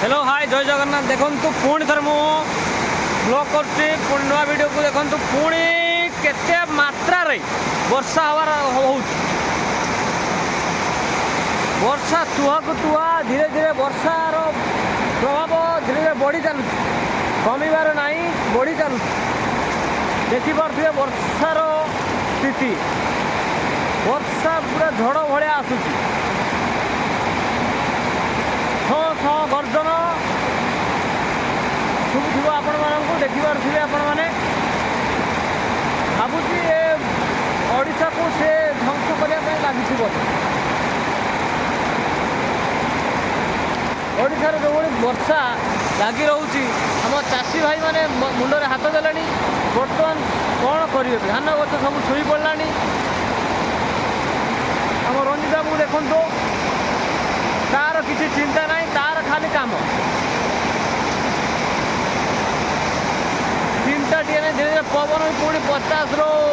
hello hi जय जगन्नाथ देखु पुणी थर मु ब्लॉग कर नुआ वीडियो को देखु पुणी केते मात्रा रे वर्षा हवार वर्षा तुहा को तुहा धीरे धीरे वर्षार प्रभाव धीरे धीरे बढ़ी चलु कमिबार नहीं बढ़ी चलु देखिपे वर्षार स्थिति वर्षा पूरा झड़ भाया आसूची गर्जन शुभुव आपण मानक देखिपे आपण मैंने भावुची ओडिशा को से ध्वंस करने लगी ओडिशार जो वर्षा लगी रोचे आम चाषी भाई मैंने मुंडे हाथ देले बर्तमान कौन करेंगे धान गच सब शुई पड़ा आम रंजित बाबू देखो तार किसी चिंता नहीं तार खाली काम चिंता टे नहीं धीरे पवन पुणी 50 ରୁ